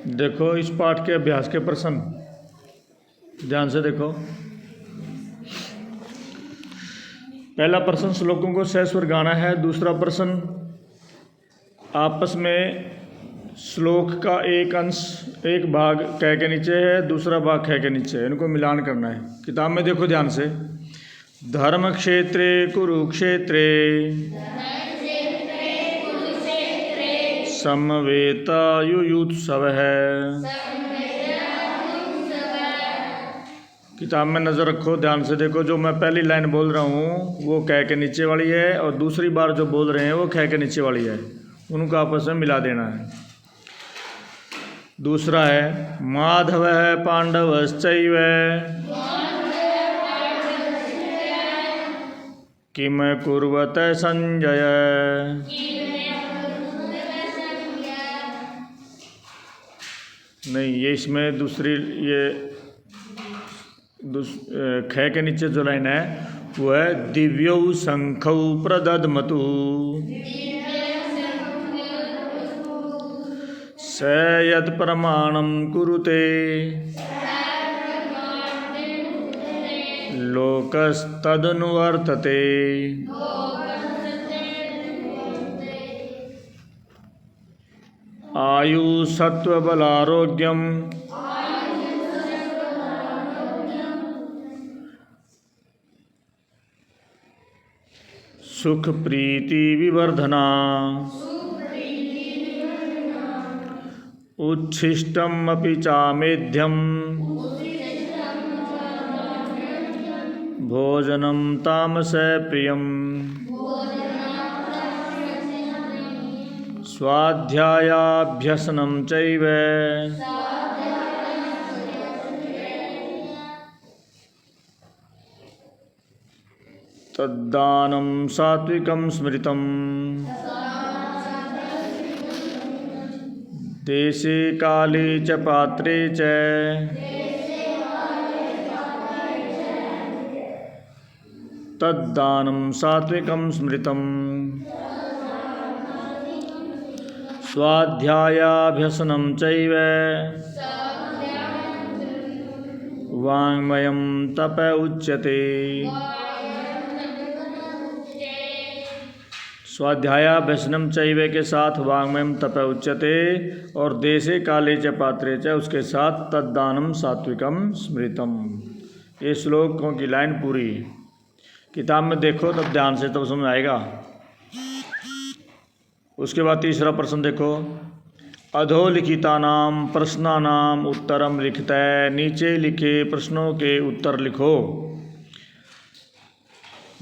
देखो इस पाठ के अभ्यास के प्रश्न ध्यान से देखो। पहला प्रश्न श्लोकों को सहस्वर गाना है। दूसरा प्रश्न आपस में श्लोक का एक अंश एक भाग क के नीचे है, दूसरा भाग ख के नीचे है, इनको मिलान करना है। किताब में देखो ध्यान से। धर्म क्षेत्रे कुरुक्षेत्रे समवेतायुयुत्सव है। किताब में नज़र रखो, ध्यान से देखो। जो मैं पहली लाइन बोल रहा हूँ वो क के नीचे वाली है और दूसरी बार जो बोल रहे हैं वो ख के नीचे वाली है, उनको आपस में मिला देना है। दूसरा है माधव पांडवश्चैव किम कुर्वत संजय। नहीं, ये इसमें दूसरी ये ख के नीचे जो लाइन है वो है दिव्यौ शंखौ प्रदद्मतु स यत् प्रमाणं कुरुते लोकस्तदनुवर्तते। आयु सत्वबलारोग्यम सुख प्रीति विवर्धना उच्छिष्टम अपि चामेध्यम भोजनम तामस प्रियम स्वाध्यायाभ्यसनं चैव तद्दानं सात्विकं स्मृतम्। देशे काले च पात्रे च तद्दानं सात्विकं स्मृतम्। स्वाध्यायाभ्यसनं चैव वाङ्मयं तप उच्यते। स्वाध्यायाभ्यसनं चैव के साथ वाङ्मयं तप उच्यते और देशे काले च पात्रे च उसके साथ तद्दानं सात्विकं स्मृतम्। ये श्लोकों की लाइन पूरी। किताब में देखो तब ध्यान से, तब समझ आएगा। उसके बाद तीसरा प्रश्न देखो। अधोलिखितानां प्रश्नानां उत्तरम लिखतः। नीचे लिखे प्रश्नों के उत्तर लिखो।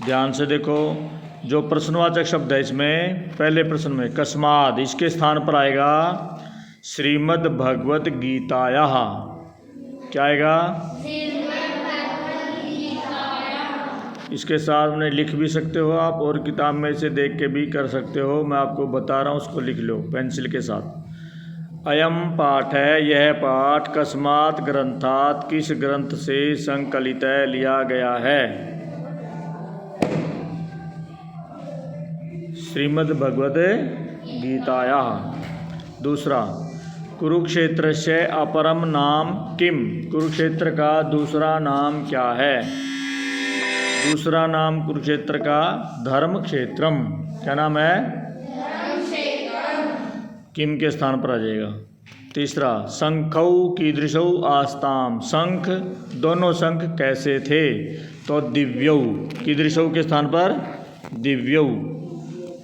ध्यान से देखो। जो प्रश्नवाचक शब्द है इसमें पहले प्रश्न में कस्माद, इसके स्थान पर आएगा श्रीमद् भगवत गीतायाः। क्या आएगा? इसके साथ में लिख भी सकते हो आप और किताब में से देख के भी कर सकते हो। मैं आपको बता रहा हूँ, उसको लिख लो पेंसिल के साथ। अयम पाठ है, यह पाठ कस्मात् ग्रंथात्, किस ग्रंथ से संकलित लिया गया है? श्रीमद् भगवत गीतायाः। दूसरा कुरुक्षेत्रस्य अपरम नाम किम। कुरुक्षेत्र का दूसरा नाम क्या है? दूसरा नाम कुरुक्षेत्र का धर्म क्षेत्रम। क्या नाम है? किम के स्थान पर आ जाएगा। तीसरा शंखौ कीदृशौ आस्ताम। शंख, दोनों शंख कैसे थे? तो दिव्यौ, कीदृशौ के स्थान पर दिव्यौ।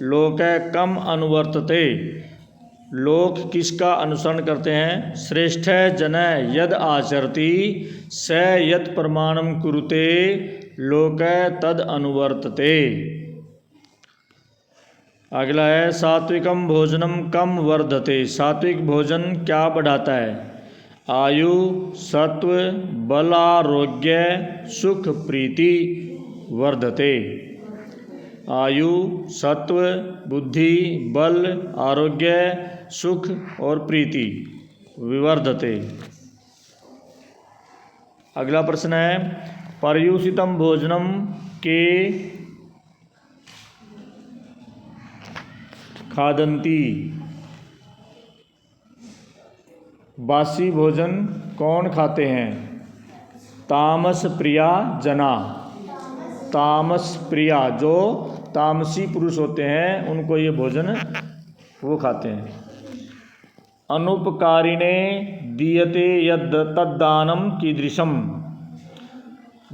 लोके कम अनुवर्तते, लोक किसका अनुसरण करते हैं? श्रेष्ठ जन यद आचरति स यत् प्रमाणम कुरुते लोके तद अनुवर्तते। अगला है सात्विकम भोजनम कम वर्धते। सात्विक भोजन क्या बढ़ाता है? आयु सत्व बलारोग्य सुख प्रीति वर्धते। आयु सत्व बुद्धि बल आरोग्य सुख और प्रीति विवर्धते। अगला प्रश्न है पर्युषितम भोजनम के खादंती। बासी भोजन कौन खाते हैं? तामस प्रिया जना। तामस प्रिया, जो तामसी पुरुष होते हैं उनको ये भोजन वो खाते हैं। अनुपकारिणे दीयते यद तद्दानम कीदृशम।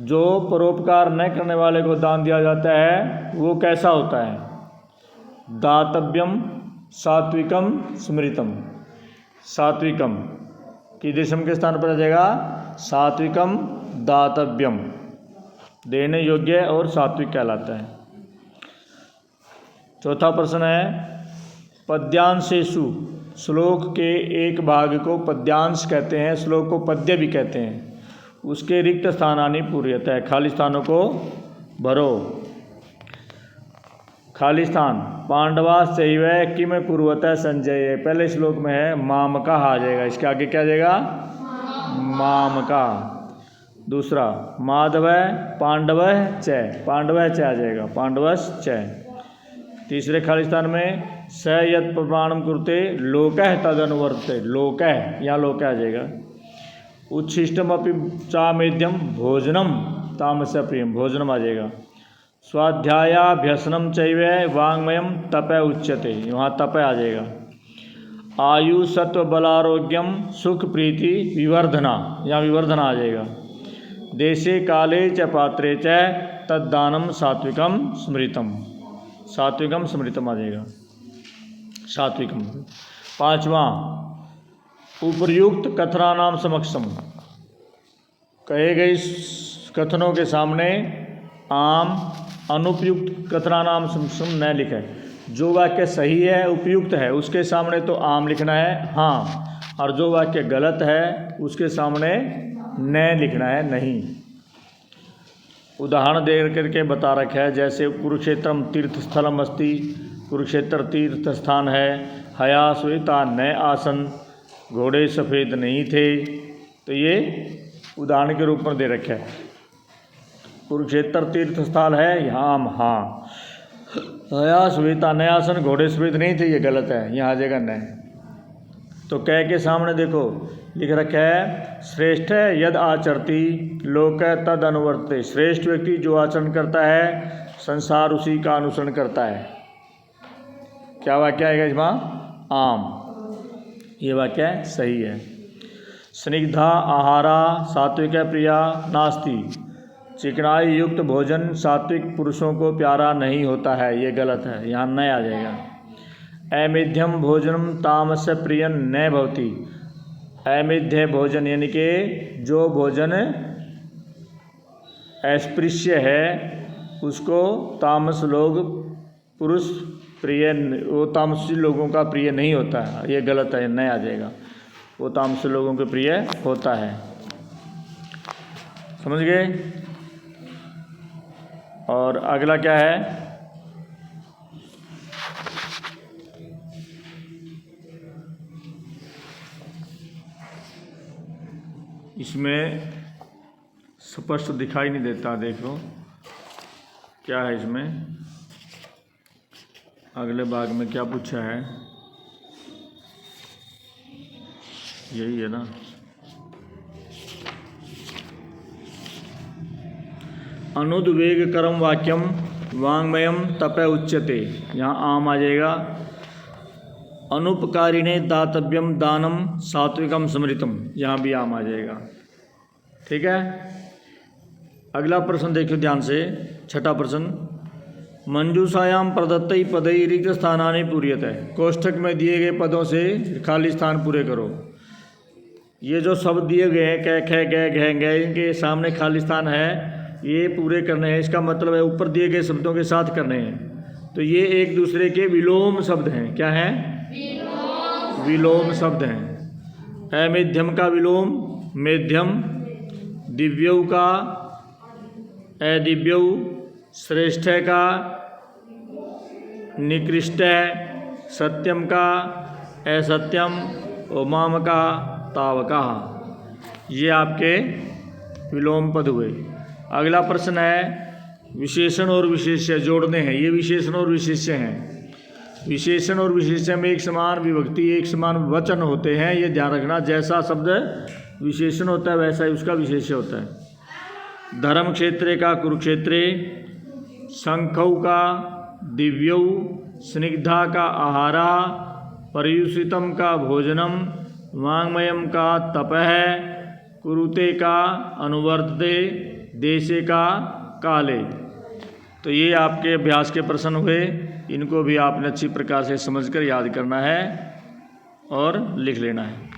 जो परोपकार न करने वाले को दान दिया जाता है वो कैसा होता है? दातव्यम सात्विकम स्मृतम। सात्विकम कीदृशम के स्थान पर आ जाएगा सात्विकम दातव्यम, देने योग्य और सात्विक कहलाता है। चौथा प्रश्न है पद्यांशेषु। श्लोक के एक भाग को पद्यांश कहते हैं, श्लोक को पद्य भी कहते हैं। उसके रिक्त स्थानानि पूर्यतः, खाली स्थानों को भरो। खाली स्थान पांडवाश्चैव किम कुर्वतः संजय, पहले श्लोक में है मामका आ जाएगा, इसके आगे क्या आ जाएगा? मामका। दूसरा माधव पांडव च, पांडव च आ जाएगा, पांडवश्च। तीसरे खाली स्थान में स यत् प्रमाणम कुरुते लोकः तदनुवर्तते, लोकः, यहाँ लोकः आ जाएगा। उच्छिष्टम अपि चामेध्यम भोजनम तामस प्रियम, भोजनम आ जाएगा। स्वाध्यायाभ्यसनम चैव वाङ्मयम तप उच्यते, वहाँ तप आ जाएगा। आयु सत्व बलारोग्यम सुख प्रीति विवर्धना, यहाँ विवर्धना आ जाएगा। देशे काले च पात्रे च तद्दानम सात्विकम स्मृतम, सात्विकम स्मृतम आ जाएगा, सात्विकम। पांचवा उपर्युक्त कथनानाम समक्षम, कहे गए कथनों के सामने आम अनुपयुक्त कथनानाम समक्षम न लिखे। जो वाक्य सही है उपयुक्त है उसके सामने तो आम लिखना है हाँ, और जो वाक्य गलत है उसके सामने न लिखना है नहीं। उदाहरण दे करके बता रखा है, जैसे कुरुक्षेत्रम तीर्थ स्थलम अस्ति, कुरुक्षेत्र तीर्थ स्थान है। हया श्वेता न आसन, घोड़े सफ़ेद नहीं थे। तो ये उदाहरण के रूप में दे रखा है। कुरुक्षेत्र तीर्थ स्थल है, यहाँ हाँ। हया श्वेता न आसन, घोड़े सफ़ेद नहीं थे, ये गलत है, यहाँ आ जाएगा न। तो कह के सामने देखो लिख रखा है श्रेष्ठ यद आचरती लोक तद अनुवर्तते, श्रेष्ठ व्यक्ति जो आचरण करता है संसार उसी का अनुसरण करता है। क्या वाक्य आएगा इसमें? आम, ये वाक्य सही है। स्निग्धा आहारा सात्विक प्रिया नास्ति, चिकनाई युक्त भोजन सात्विक पुरुषों को प्यारा नहीं होता है, ये गलत है, यहाँ न आ जाएगा। अमेध्यम भोजनम तामस प्रिय न भवति, अमेध्य भोजन यानी कि जो भोजन अस्पृश्य है उसको तामस लोग पुरुष प्रिय, वो तामसी लोगों का प्रिय नहीं होता है, ये गलत है, न आ जाएगा। वो तामसी लोगों के प्रिय होता है। समझ गए? और अगला क्या है? इसमें स्पष्ट दिखाई नहीं देता, देखो क्या है इसमें। अगले भाग में क्या पूछा है, यही है ना। अनुद्वेग कर्म वाक्यम वाङ्मयम तप उच्यते, यहाँ आम आ जाएगा। अनुपकारिणे दातव्यम दानम सात्विकम स्मृतम, यहाँ भी आम आ जाएगा। ठीक है, अगला प्रश्न देखिए ध्यान से, छठा प्रश्न। मंजूषायाम प्रदत्तई पदई रिक्त स्थानानि पूर्यतः, कोष्ठक में दिए गए पदों से खाली स्थान पूरे करो। ये जो शब्द दिए गए हैं कै खे गै घै गै, इनके सामने खाली स्थान है, ये पूरे करने हैं। इसका मतलब है ऊपर दिए गए शब्दों के साथ करने हैं। तो ये एक दूसरे के विलोम शब्द हैं। क्या है? विलोम शब्द हैं। अमेध्यम का विलोम मेध्यम, दिव्यौ का अदिव्यौ, श्रेष्ठ का निकृष्ट, सत्यम का असत्यम, उमाम का तावका, ये आपके विलोम पद हुए। अगला प्रश्न है विशेषण और विशेष्य जोड़ने हैं। ये विशेषण और विशेष्य हैं। विशेषण और विशेषण में एक समान विभक्ति एक समान वचन होते हैं, ये ध्यान रखना। जैसा शब्द विशेषण होता है वैसा ही उसका विशेष्य होता है। धर्म क्षेत्रे का कुरुक्षेत्रे, शंखौ का दिव्यौ, स्निग्धा का आहारा, परियुषितम का भोजनम, वाङ्मयम का तपः, कुरुते का अनुवर्तते, देशे का काले। तो ये आपके अभ्यास के प्रश्न हुए, इनको भी आपने अच्छी प्रकार से समझकर याद करना है और लिख लेना है।